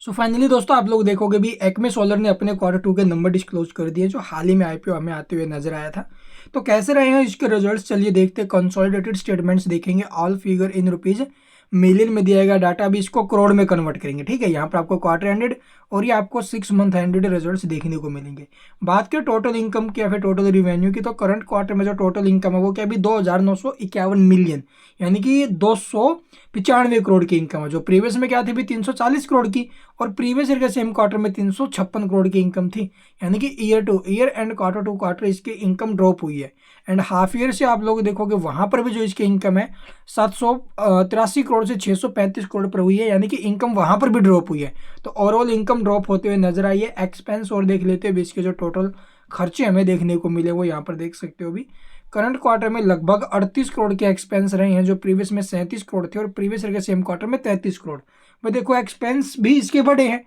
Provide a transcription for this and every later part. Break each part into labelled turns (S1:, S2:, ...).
S1: So finally दोस्तों आप लोग देखोगे भी एक्मे सोलर ने अपने Q2 के नंबर डिस्क्लोज कर दिए जो हाल ही में आईपीओ हमें आते हुए नजर आया था। तो कैसे रहे हैं इसके रिजल्ट्स, चलिए देखते हैं। कंसोलिडेटेड स्टेटमेंट्स देखेंगे, all figure in rupees, million में दिया गया डाटा, अभी इसको करोड़ में कन्वर्ट करेंगे। ठीक है, यहाँ पर आपको क्वार्टर एंडेड और ये आपको 6 मंथ एंडेड रिजल्ट्स देखने को मिलेंगे। बात करें टोटल इनकम की या फिर टोटल रिवेन्यू की, तो करंट क्वार्टर में जो टोटल इनकम है वो क्या अभी 2951 मिलियन, यानी कि 295 करोड़ की इनकम है। जो प्रीवियस में क्या थी भी 340 करोड़ की, और प्रीवियस ईयर के सेम क्वार्टर में 356 करोड़ की इनकम थी। यानी कि year to year and quarter to quarter इसकी इनकम ड्रॉप हुई है। एंड हाफ ईयर से आप लोग देखोगे वहां पर भी जो इसकी इनकम है 783 करोड़ से 635 करोड़ पर हुई है, यानी कि इनकम वहां पर भी ड्रॉप हुई है। तो ओवरऑल इनकम ड्रॉप होते हुए नजर आई है। एक्सपेंस और देख लेते हैं, इसके जो टोटल खर्चे हमें देखने को मिले वो यहाँ पर देख सकते हो भी। करंट क्वार्टर में लगभग 38 करोड़ के एक्सपेंस रहे हैं, जो प्रीवियस में 37 करोड़ थे और प्रीवियस ईयर के सेम क्वार्टर में 33 करोड़। भाई देखो एक्सपेंस भी इसके बड़े हैं।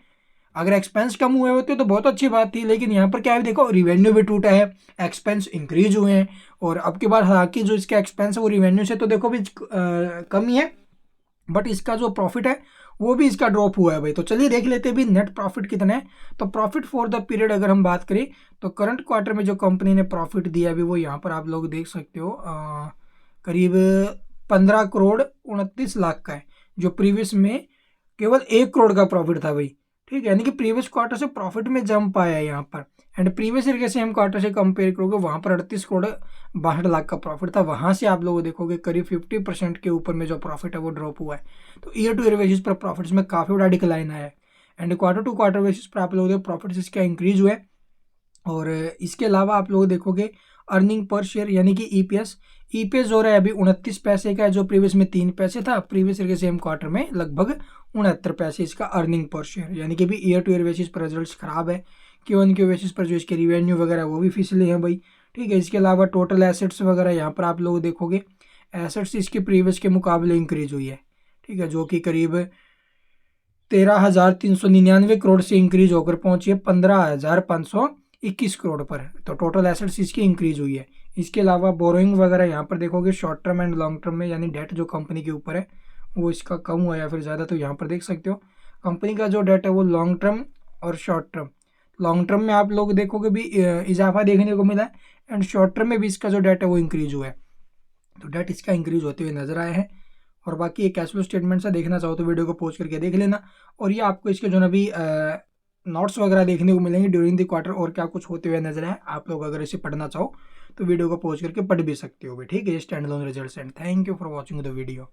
S1: अगर एक्सपेंस कम हुए होते तो बहुत अच्छी बात थी, लेकिन यहाँ पर क्या है देखो, रिवेन्यू भी टूटा है, एक्सपेंस इंक्रीज हुए हैं। और अब की बार हालांकि जो इसका एक्सपेंस है वो रिवेन्यू से तो देखो भी कम ही है, बट इसका जो प्रॉफिट है वो भी इसका ड्रॉप हुआ है भाई। तो चलिए देख लेते हैं भी नेट प्रॉफिट कितना है। तो प्रॉफिट फॉर द पीरियड अगर हम बात करें तो करंट क्वार्टर में जो कंपनी ने प्रॉफिट दिया अभी वो यहाँ पर आप लोग देख सकते हो, करीब 15 करोड़ 29 लाख का है, जो प्रीवियस में केवल 1 करोड़ का प्रॉफिट था भाई। ठीक है, यानी कि प्रीवियस क्वार्टर से प्रॉफिट में जंप आया है यहाँ पर। एंड प्रीवियस ईयर के सेम क्वार्टर से कंपेयर करोगे वहां पर 38 करोड़ 62 लाख का प्रॉफिट था, वहां से आप लोग देखोगे करीब 50% के ऊपर में जो प्रॉफिट है वो ड्रॉप हुआ है। तो ईयर टू ईयर बेसिस पर प्रॉफिट्स में काफी बड़ा डिक्लाइन आया है। And quarter to quarter basis पर आप लोग प्रॉफिट्स इसका इंक्रीज हुआ है। और इसके अलावा आप लोग देखोगे अर्निंग पर शेयर यानी कि ईपीएस, ईपीएस हो रहा है अभी 29 पैसे का है, जो प्रीवियस में 3 पैसे था। प्रीवियस ईयर के सेम क्वार्टर में लगभग 69 पैसे इसका अर्निंग पर शेयर, यानी कि भी ईयर टू ईयर बेसिस पर रिजल्ट्स खराब है। क्यू ऑन क्यू बेसिस पर जो इसके रिवेन्यू वगैरह वो भी फिसले हैं भाई। ठीक है, इसके अलावा टोटल एसेट्स वगैरह यहाँ पर आप लोग देखोगे एसेट्स इसके प्रीवियस के मुकाबले इंक्रीज हुई है। ठीक है, जो कि करीब 13,399 करोड़ से इंक्रीज होकर पहुंची है 15,521 करोड़ पर। तो टोटल एसेट्स इसकी इंक्रीज हुई है। इसके अलावा बोरोइंग वगैरह यहाँ पर देखोगे short term and long term में, यानी डेट जो कंपनी के ऊपर है वो इसका कम हुआ या फिर ज़्यादा। तो यहाँ पर देख सकते हो कंपनी का जो डेट है वो लॉन्ग टर्म और शॉर्ट टर्म, लॉन्ग टर्म में आप लोग देखोगे भी इजाफा देखने को मिला है, एंड शॉर्ट टर्म में भी इसका जो डेट है वो इंक्रीज हुआ है। तो डेट इसका इंक्रीज होते हुए नजर आया है। और बाकी ये कैश फ्लो स्टेटमेंट से देखना चाहो तो वीडियो को पॉज करके देख लेना। और ये आपको इसके जो ना भी नोट्स वगैरह देखने को मिलेंगे ड्यूरिंग द क्वार्टर, और क्या कुछ होते हुए नजर आए। आप लोग अगर इसे पढ़ना चाहो तो वीडियो को पॉज करके पढ़ भी सकते हो भी। ठीक है, stand alone results. And thank you for watching the video.